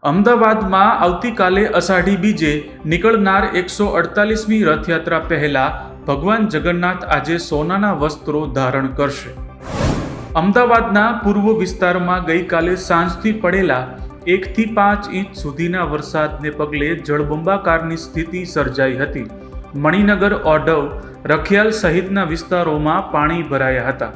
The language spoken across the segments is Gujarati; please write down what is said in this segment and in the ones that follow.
અમદાવાદમાં આવતીકાલે અષાઢી બીજે નીકળનાર 148મી રથયાત્રા પહેલા ભગવાન જગન્નાથ આજે સોનાના વસ્ત્રો ધારણ કરશે. અમદાવાદના પૂર્વ વિસ્તારમાં ગઈકાલે સાંજથી પડેલા 1 થી 5 ઇંચ સુધીના વરસાદને પગલે જળબંબાકારની સ્થિતિ સર્જાઈ હતી. મણિનગર, ઓઢવ, રખિયાલ સહિતના વિસ્તારોમાં પાણી ભરાયા હતા.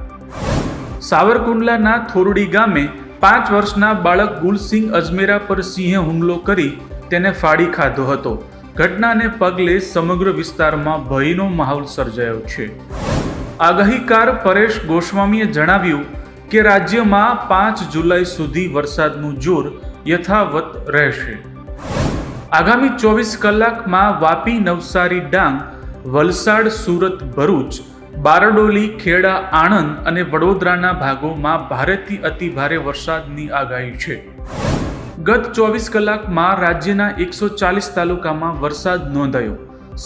સાવરકુંડલાના થોરડી ગામે 5 વર્ષના બાળક ગુલસિંહ અજમેરા પર સિંહે હુમલો કરી તેને ફાડી ખાધો હતો. ઘટનાને પગલે સમગ્ર વિસ્તારમાં ભયનો માહોલ સર્જાયો છે. આગાહીકાર પરેશ ગોસ્વામીએ જણાવ્યું કે રાજ્યમાં 5 જુલાઈ સુધી વરસાદનું જોર યથાવત રહેશે. આગામી 24 કલાકમાં વાપી, નવસારી, ડાંગ, વલસાડ, સુરત, ભરૂચ, બારડોલી, ખેડા, આણંદ અને વડોદરાના ભાગોમાં ભારેથી અતિભારે વરસાદની આગાહી છે. ગત 24 કલાકમાં રાજ્યના 140 તાલુકામાં વરસાદ નોંધાયો.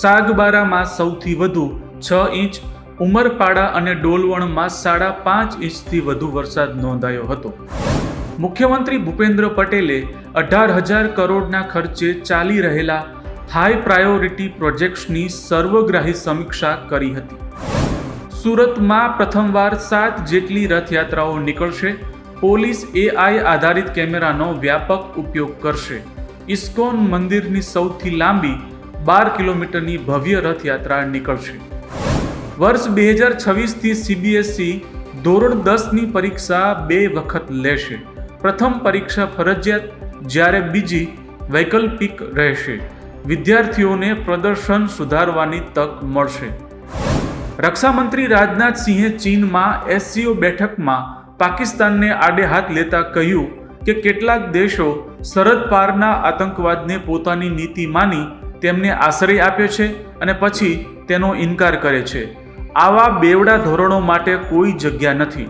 સાગબારામાં સૌથી વધુ 6 ઇંચ, ઉમરપાડા અને ડોલવણમાં 5.5 ઇંચથી વધુ વરસાદ નોંધાયો હતો. મુખ્યમંત્રી ભૂપેન્દ્ર પટેલે 18,000 કરોડના ખર્ચે ચાલી રહેલા હાઈ પ્રાયોરિટી પ્રોજેક્ટ્સની સર્વગ્રાહી સમીક્ષા કરી હતી. સુરતમાં પ્રથમવાર 7 જેટલી રથયાત્રાઓ નીકળશે. પોલીસ AI આધારિત કેમેરાનો વ્યાપક ઉપયોગ કરશે. ઇસ્કોન મંદિરની સૌથી લાંબી 12 કિલોમીટરની ભવ્ય રથયાત્રા નીકળશે. વર્ષ 2026થી CBSE ધોરણ 10ની પરીક્ષા 2 વખત લેશે. પ્રથમ પરીક્ષા ફરજિયાત, જ્યારે બીજી વૈકલ્પિક રહેશે. વિદ્યાર્થીઓને પ્રદર્શન સુધારવાની તક મળશે. રક્ષામંત્રી રાજનાથસિંહે ચીનમાં SCO બેઠકમાં પાકિસ્તાનને આડે હાથ લેતા કહ્યું કે કેટલાક દેશો સરહદ પારના આતંકવાદને પોતાની નીતિ માની તેમને આશ્રય આપ્યો છે અને પછી તેનો ઇનકાર કરે છે. આવા બેવડા ધોરણો માટે કોઈ જગ્યા નથી.